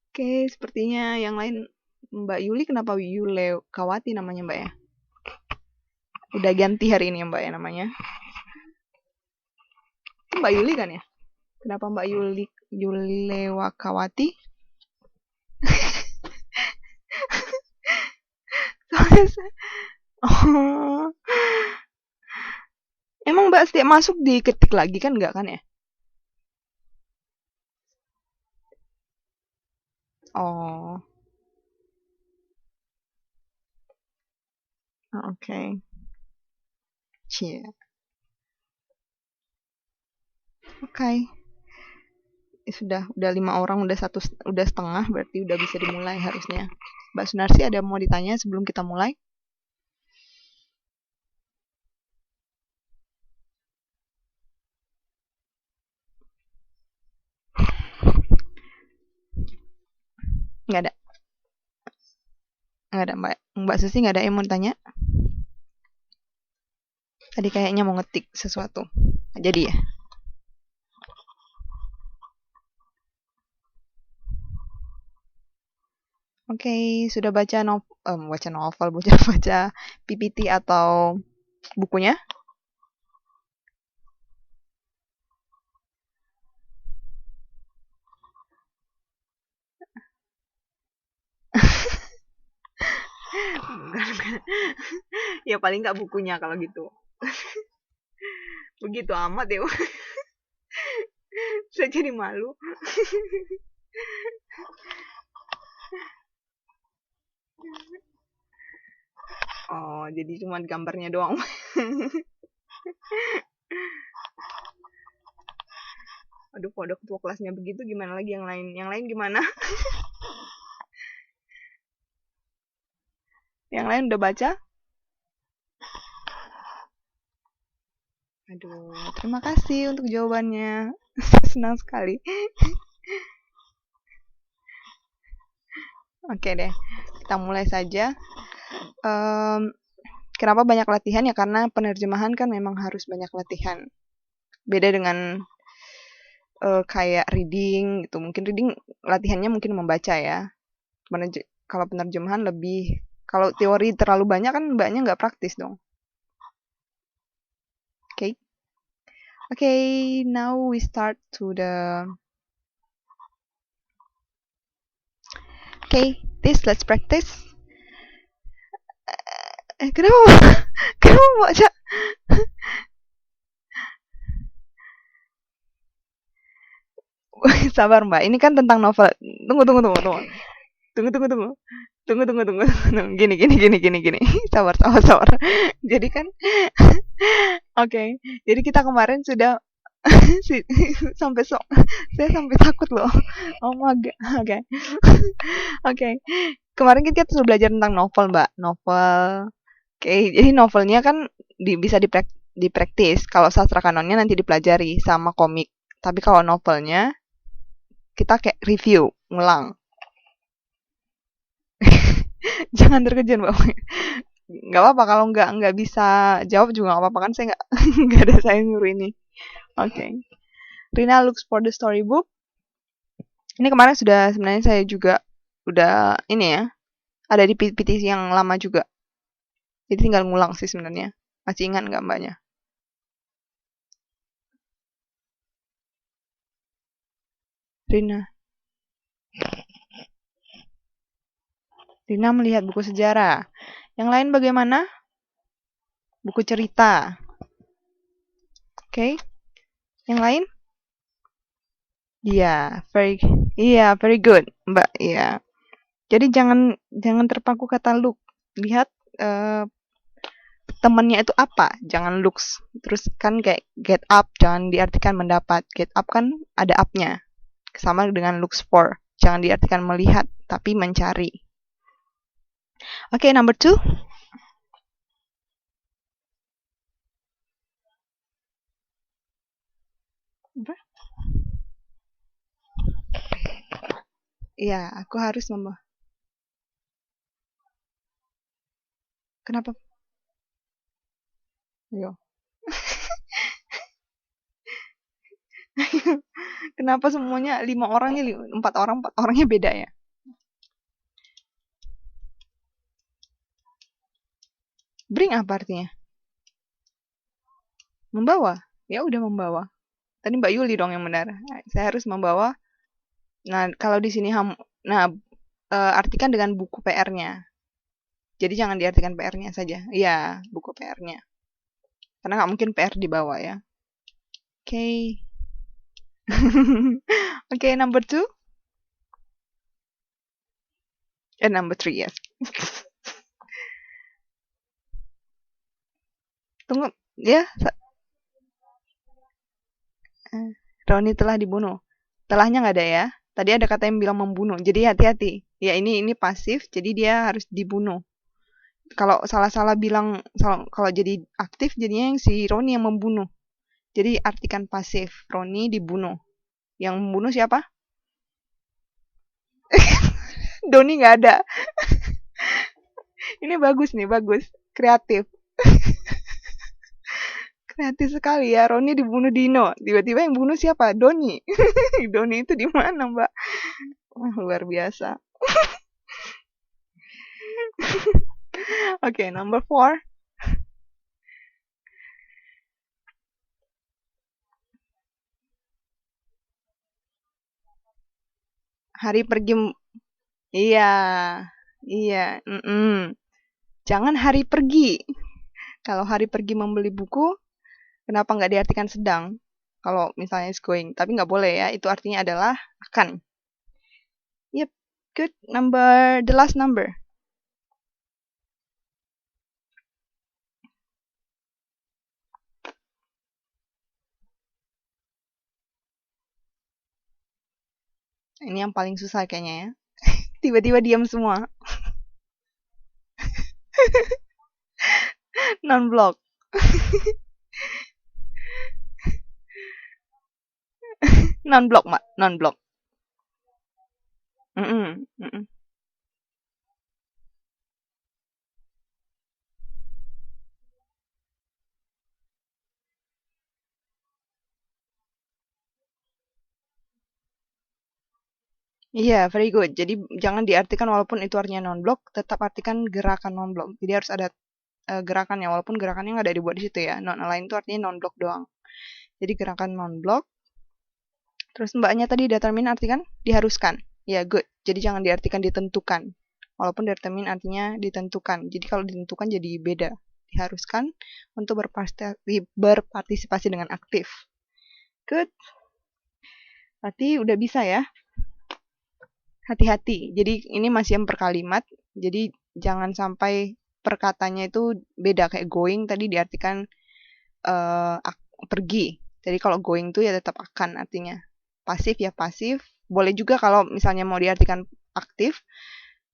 Oke, sepertinya yang lain Mbak Yuli, kenapa Yule Kawati namanya Mbak ya? Udah ganti hari ini ya Mbak ya namanya. Itu Mbak Yuli kan ya? Kenapa Mbak Yuli Yulewakawati? Oh, emang Mbak setiap masuk diketik lagi kan nggak kan ya? Oh, oke. Okay. Cie. Oke. Okay. Sudah 5 orang, udah setengah, berarti udah bisa dimulai harusnya. Mbak Sunarsi ada mau ditanya sebelum kita mulai? Nggak ada. Nggak ada Mbak Susi, nggak ada yang mau ditanya? Tadi kayaknya mau ngetik sesuatu. Jadi ya. Oke, sudah baca novel, baca PPT atau bukunya? Ya paling nggak bukunya kalau gitu. Begitu amat ya. Saya jadi malu. Oh, jadi cuma gambarnya doang. Aduh, kalau ada ketua kelasnya begitu gimana lagi yang lain? Yang lain gimana? Yang lain udah baca? Aduh, terima kasih untuk jawabannya. Senang sekali. Oke deh, kita mulai saja. Kenapa banyak latihan ya? Karena penerjemahan kan memang harus banyak latihan. Beda dengan kayak reading gitu. Mungkin reading latihannya mungkin membaca ya. Kalau penerjemahan lebih, kalau teori terlalu banyak kan mbaknya nggak praktis dong. Oke. Okay, now we start to the. Okay, let's practice. Kenapa? Kenapa baca? Sabar Mbak, ini kan tentang novel. Tunggu, tunggu, tunggu, tunggu. Tunggu, tunggu, tunggu. Tunggu, tunggu, tunggu, tunggu. Gini, gini, gini, gini, gini. Sabar, sabar, sabar. Jadi kan, oke. Okay. Jadi kita kemarin sudah sampai saya sampai takut loh. Oh my god. Oke. Okay. Oke. Okay. Kemarin kita sudah belajar tentang novel, Mbak. Novel. Oke, okay. Jadi novelnya kan bisa dipraktis. Kalau sastra kanonnya nanti dipelajari sama komik. Tapi kalau novelnya kita kayak review, ngulang. Jangan terkejar Mbak. Nggak apa-apa kalau nggak bisa jawab juga nggak apa-apa kan saya nggak nggak ada saya nyuruh ini. Oke. Okay. Rina looks for the storybook. Ini kemarin sudah sebenarnya saya juga udah ini ya. Ada di PPT yang lama juga. Jadi tinggal ngulang sih sebenarnya. Masih ingat nggak mbaknya? Rina. Rina melihat buku sejarah. Yang lain bagaimana? Buku cerita. Oke. Okay. Yang lain? Iya, very good, Mbak. Iya. Jadi jangan terpaku kata look. Lihat temennya itu apa, jangan looks. Terus kan kayak get up, jangan diartikan mendapat. Get up kan ada up-nya. Sama dengan looks for. Jangan diartikan melihat, tapi mencari. Oke, number 2. Apa? Iya, aku harus Kenapa? Yo. Kenapa semuanya 5 orangnya 4 orangnya beda ya? Bring apa artinya? Membawa. Ya udah membawa. Tadi Mbak Yuli dong yang benar. Saya harus membawa. Nah, kalau di sini artikan dengan buku PR-nya. Jadi jangan diartikan PR-nya saja. Iya, buku PR-nya. Karena nggak mungkin PR dibawa ya. Oke. Okay. Oke, okay, number 2. Number 3, yes. Tunggu, ya. Roni telah dibunuh. Telahnya nggak ada ya. Tadi ada kata yang bilang membunuh. Jadi hati-hati. Ya ini pasif, jadi dia harus dibunuh. Kalau salah-salah bilang, kalau jadi aktif, jadinya yang si Roni yang membunuh. Jadi artikan pasif. Roni dibunuh. Yang membunuh siapa? Doni nggak ada. Ini bagus nih, bagus. Kreatif. Kreatif sekali ya. Roni dibunuh Dino. Tiba-tiba yang bunuh siapa? Doni. Doni itu di mana, Mbak? Wah, luar biasa. Oke, number 4. Hari pergi. Iya. Iya. Jangan hari pergi. Kalau hari pergi membeli buku, kenapa nggak diartikan sedang? Kalau misalnya is going. Tapi nggak boleh ya. Itu artinya adalah akan. Yep. Good. The last number. Ini yang paling susah kayaknya ya. Tiba-tiba diam semua. Non-block. Non-block, Mak. Non-block. Mm-mm. Mm-mm. Iya, very good. Jadi jangan diartikan walaupun itu artinya non-block, tetap artikan gerakan non-block. Jadi harus ada gerakannya, walaupun gerakannya nggak ada dibuat di situ ya. Non-align itu artinya non-block doang. Jadi gerakan non-block. Terus mbaknya tadi determine artikan diharuskan. Ya, good. Jadi jangan diartikan ditentukan. Walaupun determine artinya ditentukan. Jadi kalau ditentukan jadi beda. Diharuskan untuk berpartisipasi dengan aktif. Good. Berarti udah bisa ya. Hati-hati. Jadi ini masih yang per kalimat. Jadi jangan sampai perkatanya itu beda. Kayak going tadi diartikan pergi. Jadi kalau going tuh ya tetap akan artinya. Pasif ya pasif. Boleh juga kalau misalnya mau diartikan aktif,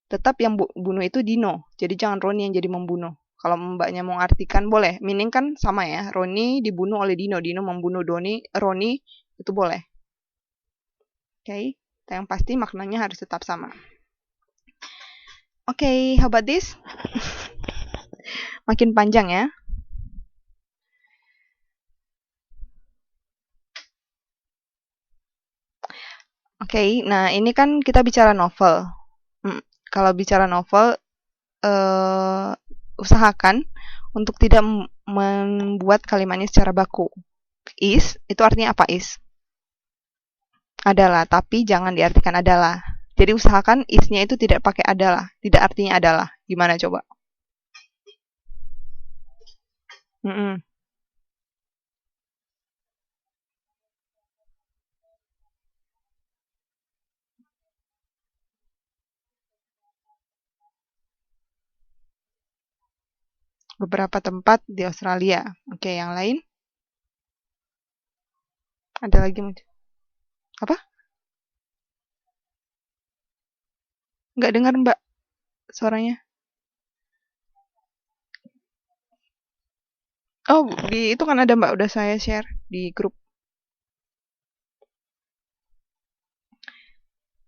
tetap yang bunuh itu Dino. Jadi jangan Roni yang jadi membunuh. Kalau mbaknya mau artikan boleh. Meaning kan sama ya. Roni dibunuh oleh Dino. Dino membunuh Roni itu boleh. Oke. Okay. Yang pasti maknanya harus tetap sama. Oke, okay, how about this? Makin panjang ya. Oke, okay, nah ini kan kita bicara novel. Kalau bicara novel, usahakan untuk tidak membuat kalimatnya secara baku. Is, itu artinya apa is? Adalah, tapi jangan diartikan adalah. Jadi usahakan is-nya itu tidak pakai adalah, tidak artinya adalah. Gimana coba? Beberapa tempat di Australia. Oke, yang lain? Ada lagi? Apa? Nggak dengar Mbak suaranya. Oh, itu kan ada Mbak, udah saya share di grup.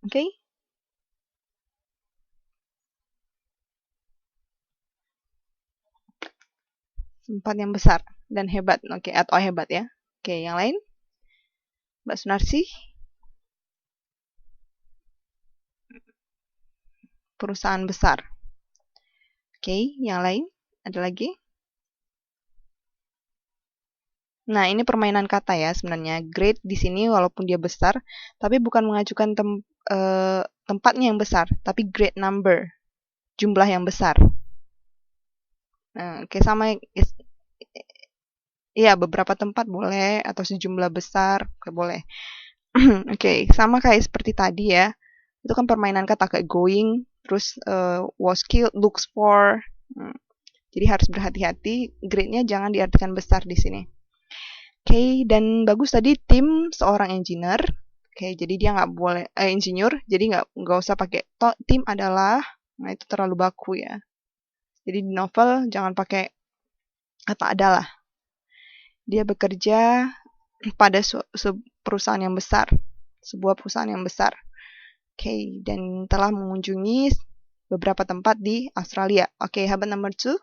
Oke? Okay? Tempat yang besar dan hebat. Oke, atau hebat ya. Oke, yang lain? Mbak Sunarsi, perusahaan besar. Oke, yang lain? Ada lagi? Nah, ini permainan kata ya sebenarnya. Great di sini walaupun dia besar, tapi bukan mengajukan tempatnya yang besar, tapi great number, jumlah yang besar. Nah, oke sama. Iya, beberapa tempat boleh atau sejumlah besar, oke, boleh. Oke, sama kayak seperti tadi ya. Itu kan permainan kata kayak going, terus was killed, looks for. Jadi harus berhati-hati. Grade-nya jangan diartikan besar di sini. Oke, dan bagus tadi tim seorang engineer. Oke, jadi dia nggak boleh insinyur, jadi nggak usah pakai tim adalah. Nah, itu terlalu baku ya. Jadi di novel jangan pakai kata adalah. Dia bekerja pada perusahaan yang besar, sebuah perusahaan yang besar. Oke, dan telah mengunjungi beberapa tempat di Australia. Oke, habit number 2.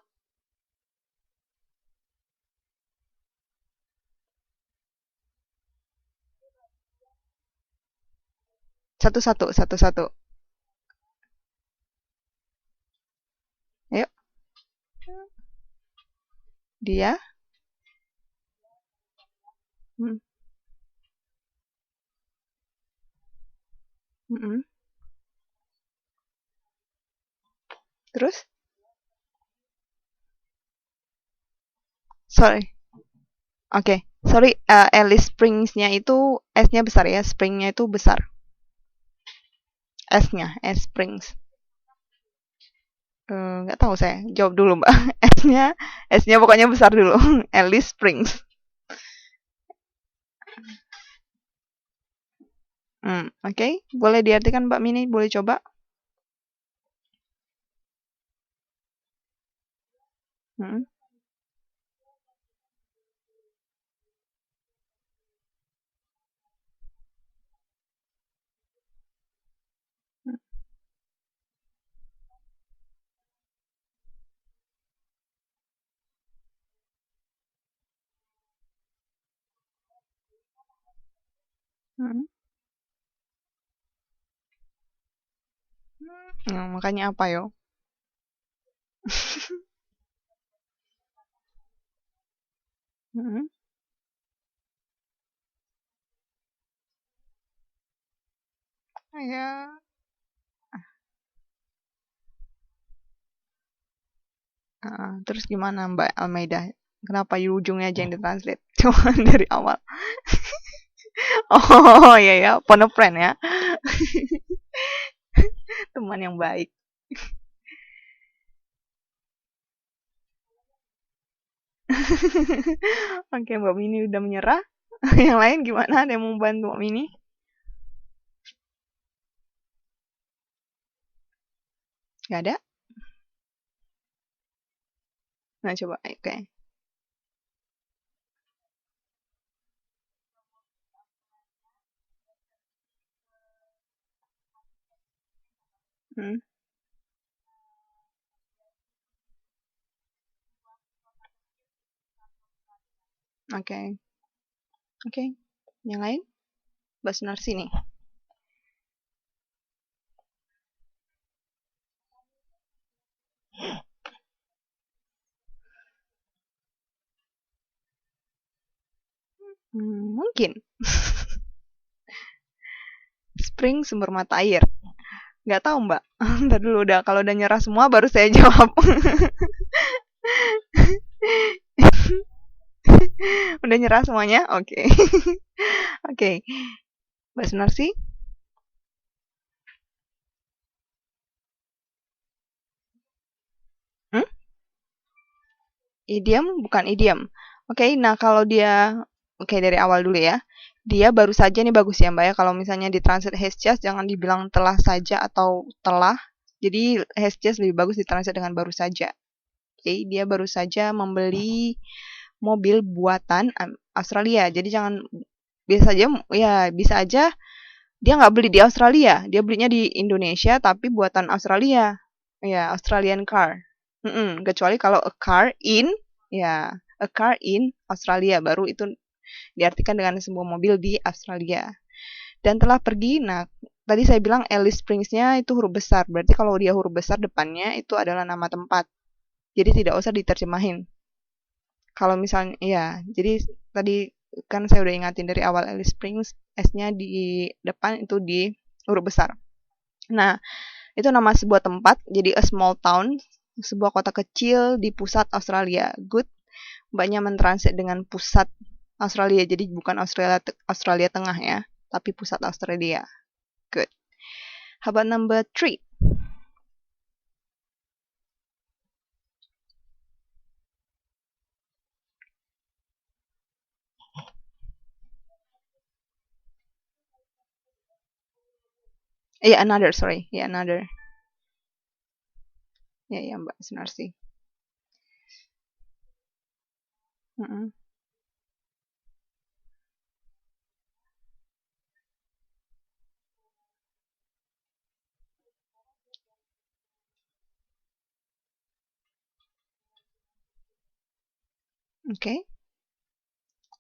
Satu-satu. Ayo. Dia. Hmm. Terus? Sorry. Oke, sorry. Alice Springs-nya itu S-nya besar ya. Spring-nya itu besar. S-nya, S Springs. Nggak tahu saya. Jawab dulu, Mbak. S-nya pokoknya besar dulu. Alice Springs. Oke. Boleh diartikan Mbak Mini? Boleh coba? Hmm. Hmm. Makanya apa yo? Hmm. Ya. Terus gimana Mbak Almeida? Kenapa ujungnya aja yang ditranslate? Cuma dari awal. Oh iya ya, phone a friend ya. Teman yang baik. Oke, Mbak Mini udah menyerah. Yang lain gimana? Ada yang mau bantu Mbak Mini? Gak ada? Nah, coba. Oke. Hmm. Oke. Oke. Yang lain? Mbak Sunarsi nih. Mungkin. Spring sumber mata air. Nggak tahu Mbak. Ntar dulu udah. Kalau udah nyerah semua baru saya jawab. Udah nyerah semuanya? Oke. Oke. Mbak Sunarsi? Hmm? Idiom bukan idiom. Oke, nah kalau dia dari awal dulu ya. Dia baru saja nih bagus ya Mbak ya. Kalau misalnya ditranslate has just jangan dibilang telah saja atau telah. Jadi has just lebih bagus ditranslate dengan baru saja. Oke, dia baru saja membeli mobil buatan Australia. Jadi jangan bisa aja dia nggak beli di Australia, dia belinya di Indonesia tapi buatan Australia. Ya, Australian car. Kecuali kalau a car in Australia baru itu Diartikan dengan sebuah mobil di Australia. Dan telah pergi, nah tadi saya bilang Alice Springs-nya itu huruf besar. Berarti kalau dia huruf besar depannya itu adalah nama tempat. Jadi tidak usah diterjemahin. Kalau misalnya, ya, jadi tadi kan saya udah ingatin dari awal Alice Springs, S-nya di depan itu di huruf besar. Nah, itu nama sebuah tempat, jadi a small town, sebuah kota kecil di pusat Australia. Good, mbaknya mentranslate dengan pusat Australia, jadi bukan Australia Tengah ya, tapi pusat Australia. Good. How about number 3? Another, sorry. Another. Ya, Mbak, benar sih. Oke.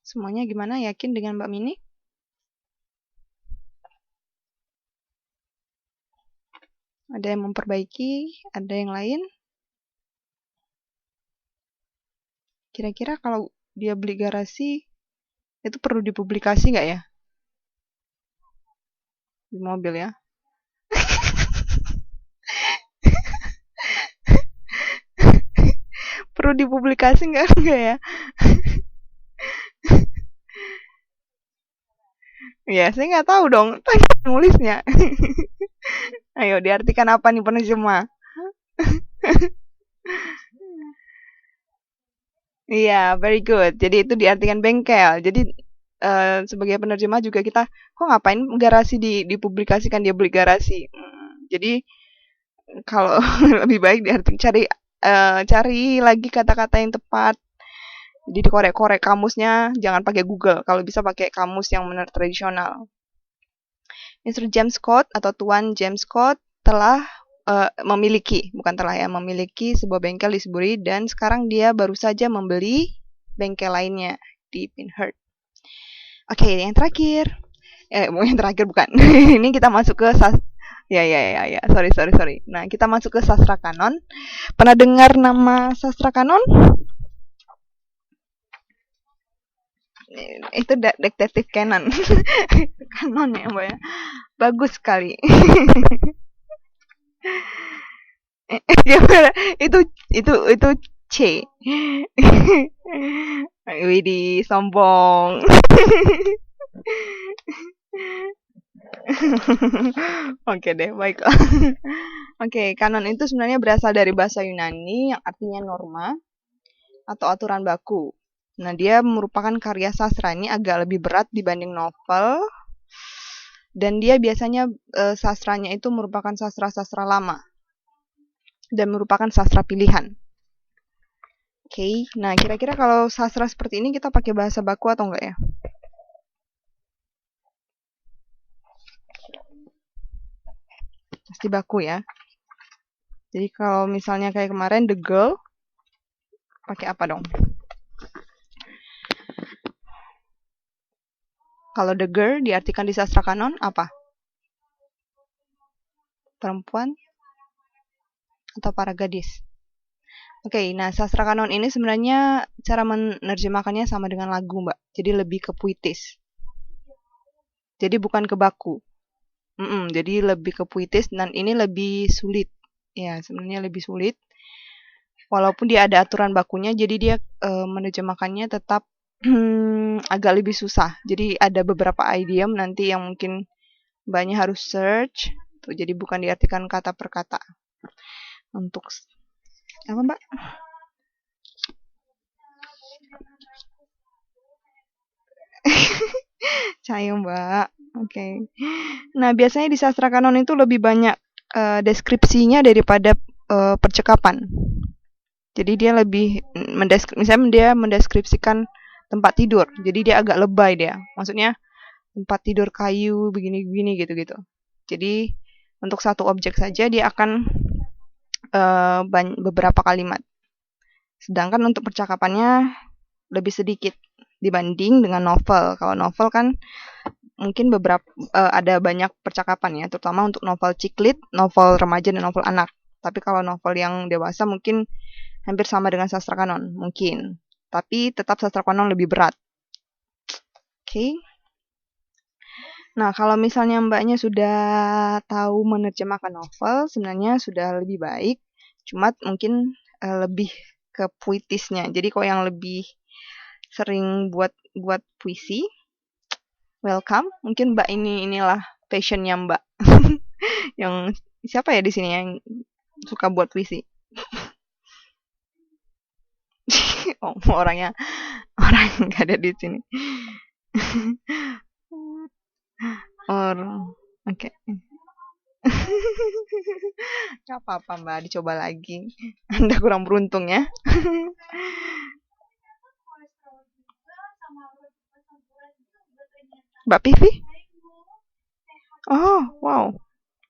Semuanya gimana? Yakin dengan Mbak Mini? Ada yang memperbaiki? Ada yang lain? Kira-kira kalau dia beli garasi, itu perlu dipublikasi nggak ya? Di mobil ya? Perlu dipublikasi nggak ya? Ya, saya nggak tahu dong. Tanya nulisnya. Ayo, diartikan apa nih penerjemah? Iya, very good. Jadi itu diartikan bengkel. Jadi sebagai penerjemah juga kita, kok ngapain garasi dipublikasikan, dia beli garasi. Jadi kalau lebih baik cari lagi kata-kata yang tepat. Jadi dikorek-korek kamusnya, jangan pakai Google. Kalau bisa pakai kamus yang benar tradisional. Mr. James Scott atau Tuan James Scott telah memiliki sebuah bengkel di Sudbury, dan sekarang dia baru saja membeli bengkel lainnya di Pinehurst. Oke, yang terakhir. Yang terakhir bukan. Ini kita masuk ke Ya. Sorry. Nah, kita masuk ke sastra kanon. Pernah dengar nama sastra kanon? Itu detektif Conan. Kanon ya, Mbak ya. Bagus sekali. itu C. Widih, sombong. Oke deh, baiklah. Oke, kanon itu sebenarnya berasal dari bahasa Yunani yang artinya norma atau aturan baku. Nah, dia merupakan karya sastra, ini agak lebih berat dibanding novel. Dan dia biasanya sastranya itu merupakan sastra-sastra lama. Dan merupakan sastra pilihan. Oke, nah kira-kira kalau sastra seperti ini kita pakai bahasa baku atau enggak ya? Pasti baku ya. Jadi kalau misalnya kayak kemarin The Girl, pakai apa dong? Kalau The Girl diartikan di sastra kanon apa? Perempuan atau para gadis? Oke, nah sastra kanon ini sebenarnya cara menerjemahkannya sama dengan lagu, Mbak. Jadi lebih ke puitis. Jadi bukan ke baku. Jadi lebih ke puitis, dan ini lebih sulit. Ya, sebenarnya lebih sulit. Walaupun dia ada aturan bakunya, jadi dia menerjemahkannya tetap agak lebih susah. Jadi ada beberapa idiom nanti yang mungkin Mbaknya harus search. Tuh, jadi bukan diartikan kata per kata. Untuk apa, Mbak? Sayang, Mbak. Oke. Nah, biasanya di sastra kanon itu lebih banyak deskripsinya daripada percakapan. Jadi dia lebih misalnya dia mendeskripsikan tempat tidur. Jadi dia agak lebay dia. Maksudnya tempat tidur kayu begini-begini gitu-gitu. Jadi untuk satu objek saja dia akan beberapa kalimat. Sedangkan untuk percakapannya lebih sedikit. dibanding dengan novel. Kalau novel kan mungkin beberapa ada banyak percakapan ya, terutama untuk novel ciklit, novel remaja dan novel anak. Tapi kalau novel yang dewasa mungkin hampir sama dengan sastra kanon, mungkin. Tapi tetap sastra kanon lebih berat. Oke. Nah, kalau misalnya mbaknya sudah tahu menerjemahkan novel, sebenarnya sudah lebih baik. Cuma mungkin lebih ke puitisnya. Jadi kalau yang lebih sering buat puisi, welcome. Mungkin mbak inilah passionnya mbak. Yang siapa ya di sini yang suka buat puisi? Oh, orang nggak ada di sini. Orang, oke. Gak apa-apa mbak, dicoba lagi. Anda kurang beruntung ya. Mbak Pivi? Oh, wow.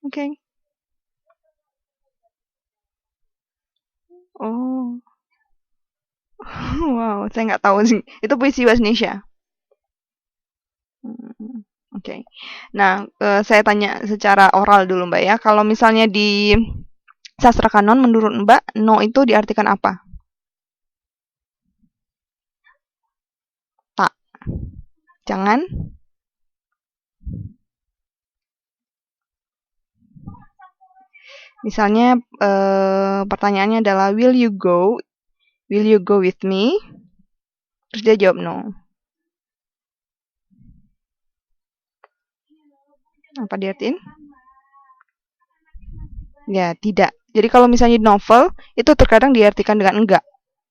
Oke. Oh, wow. Saya nggak tahu sih. Itu puisi bahasa Indonesia. Oke. Nah, saya tanya secara oral dulu Mbak ya. Kalau misalnya di sastra kanon menurut Mbak, no itu diartikan apa? Tak. Jangan. Misalnya pertanyaannya adalah will you go? Will you go with me? Terus dia jawab no. Apa diartiin? Ya, tidak. Jadi kalau misalnya di novel, itu terkadang diartikan dengan enggak.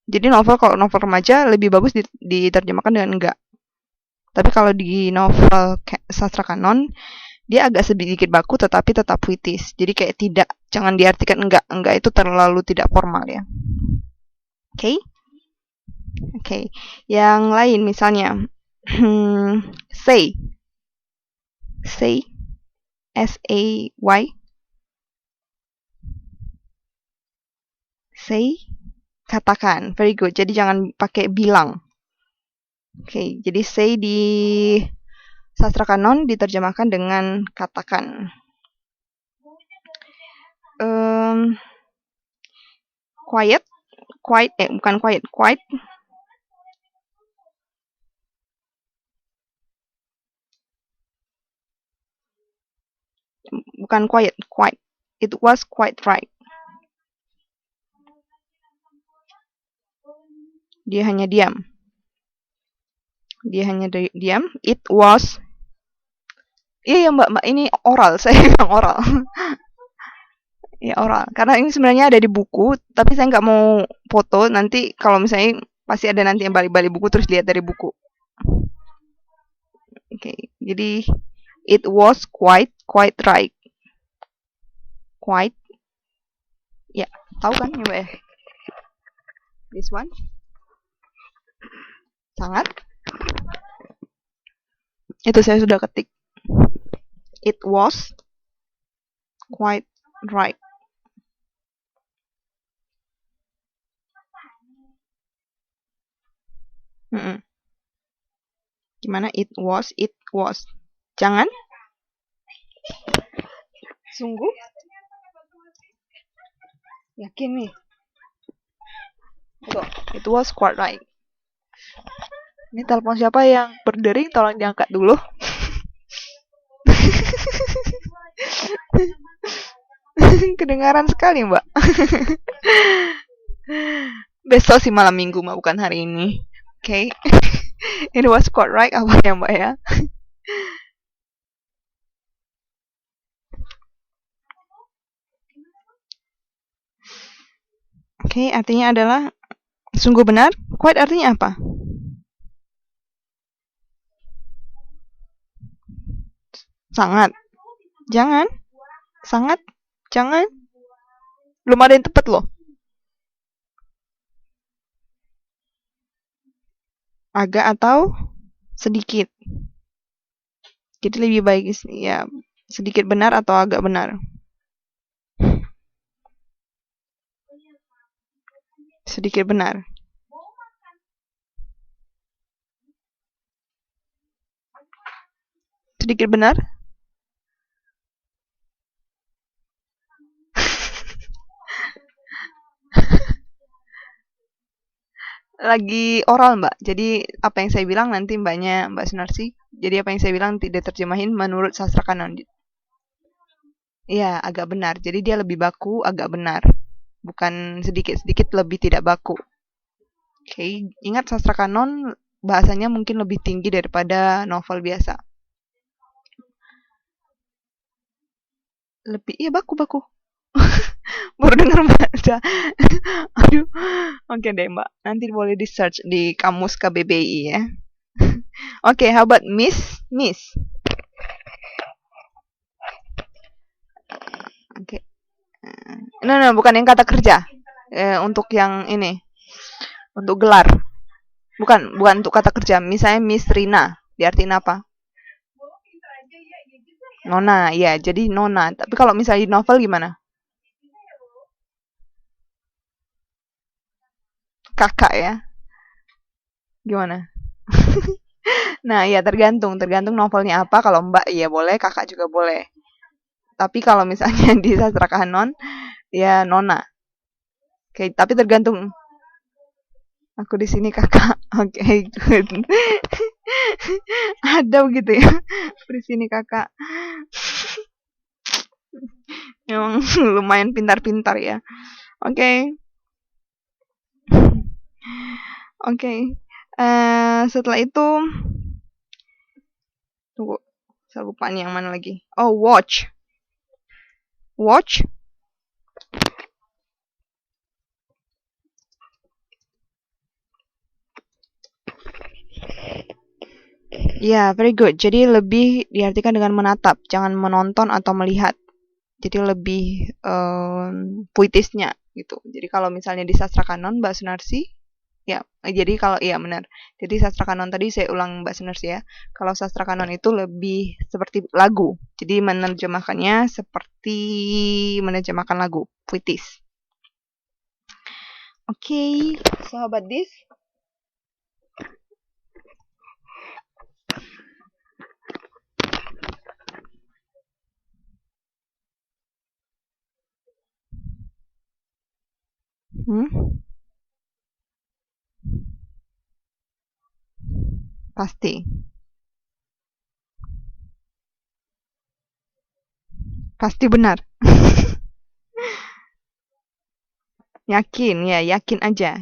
Jadi novel, kalau novel remaja lebih bagus diterjemahkan dengan enggak. Tapi kalau di novel sastra kanon, dia agak sedikit baku tetapi tetap puitis. Jadi kayak tidak, jangan diartikan enggak. Enggak itu terlalu tidak formal ya. Oke? Oke. Yang lain misalnya say. Say. S-A-Y. Say. Katakan. Very good. Jadi jangan pakai bilang. Oke, jadi say di sastra kanon diterjemahkan dengan katakan. Quiet. Bukan quiet. Quiet. Bukan quiet. Quiet. It was quite right. Dia hanya diam. Dia hanya diam. It was. Iya mbak ini oral. Saya bilang oral. Ya oral. Karena ini sebenarnya ada di buku, tapi saya nggak mau foto. Nanti kalau misalnya pasti ada nanti yang balik-balik buku terus lihat dari buku. Oke, jadi it was quite right. Quite. Ya, tahu kan ya mbak ya? This one. Sangat. Itu saya sudah ketik. It was quite right. Gimana? It was. Jangan. Sungguh. Yakin nih. Tuh, it was quite right. Ini telepon siapa yang berdering? Tolong diangkat dulu. Kedengaran sekali mbak. Besok sih malam minggu mbak, bukan hari ini. Oke. It was quite right apa ya mbak ya? Oke, artinya adalah sungguh benar. Quite artinya apa? Sangat. Jangan. Sangat. Jangan. Belum ada yang tepat loh. Agak atau sedikit. Jadi lebih baik ya sedikit benar atau agak benar. Sedikit benar. Sedikit benar. Lagi oral, Mbak. Jadi apa yang saya bilang nanti Mbak Sunarsi. Jadi apa yang saya bilang tidak terjemahin menurut sastra kanon. Iya, agak benar. Jadi dia lebih baku, agak benar. Bukan sedikit-sedikit lebih tidak baku. Oke, ingat sastra kanon bahasanya mungkin lebih tinggi daripada novel biasa. Lebih, iya baku-baku. Baru dengar baca. Aduh, oke deh Mbak. Nanti boleh di search di kamus KBBI ya. Oke, how about Miss? Miss. Oke. No, bukan yang kata kerja. Untuk yang ini. Untuk gelar. Bukan untuk kata kerja. Misalnya Miss Rina. Diartiin apa? Nona, ya. Jadi Nona. Tapi kalau misalnya di novel gimana? Kakak ya. Gimana? Nah, ya tergantung novelnya apa. Kalau Mbak ya boleh, kakak juga boleh. Tapi kalau misalnya di sastra kanon, ya Nona. Oke, tapi tergantung. Aku di sini kakak. Oke, good. Ada begitu ya. Aku di sini kakak. Memang lumayan pintar-pintar ya. Oke. Oke. Setelah itu tunggu. Saya lupa nih yang mana lagi. Oh, watch. Watch. Ya, very good. Jadi lebih diartikan dengan menatap, jangan menonton atau melihat. Jadi lebih puitisnya gitu. Jadi kalau misalnya di sastra kanon Mbak Sunarsi, ya, jadi kalau iya benar. Jadi sastra kanon tadi saya ulang Mbak Sunarsi ya. Kalau sastra kanon itu lebih seperti lagu. Jadi menerjemahkannya seperti menerjemahkan lagu, puitis. Oke, so how about this? Pasti. Pasti benar. Yakin, ya yakin aja.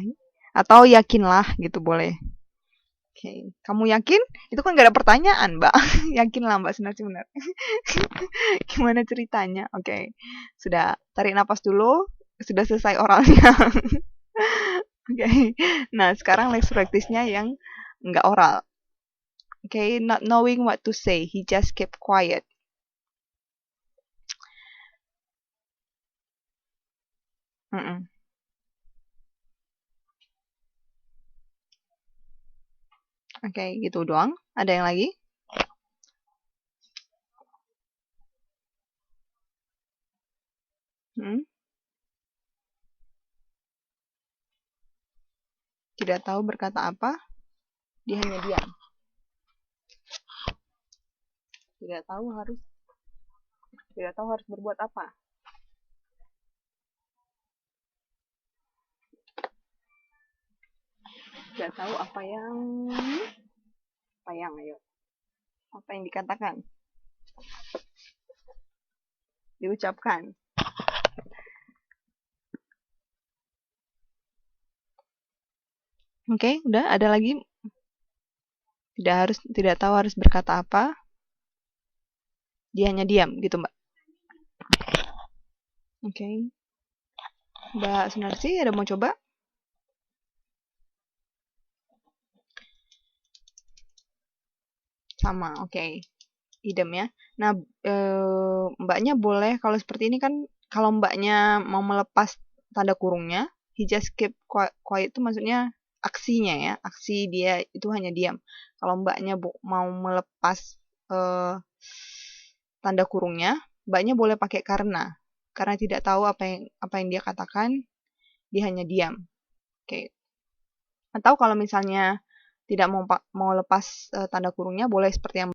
Atau yakinlah gitu boleh. Oke, kamu yakin? Itu kan gak ada pertanyaan, Mbak. Yakinlah Mbak Sunarsi benar. Gimana ceritanya? Oke, sudah tarik napas dulu. Sudah selesai oralnya. Oke, nah sekarang next practice-nya yang nggak oral. Oke, not knowing what to say, he just kept quiet. Oke, gitu doang. Ada yang lagi? Tidak tahu berkata apa, dia hanya diam. Tidak tahu harus berbuat apa. Tidak tahu apa yang ayo. Apa yang dikatakan? Diucapkan. Oke, udah ada lagi? Tidak tahu harus berkata apa. Dia hanya diam gitu, Mbak. Oke. Mbak Sunarsi ada mau coba? Sama, oke. Idem ya. Nah, mbaknya boleh kalau seperti ini kan kalau mbaknya mau melepas tanda kurungnya, he just keep quiet itu maksudnya aksinya ya. Aksi dia itu hanya diam. Kalau mbaknya mau melepas tanda kurungnya, mbaknya boleh pakai karena tidak tahu apa yang dia katakan, dia hanya diam. Oke. Atau kalau misalnya tidak mau lepas tanda kurungnya, boleh seperti yang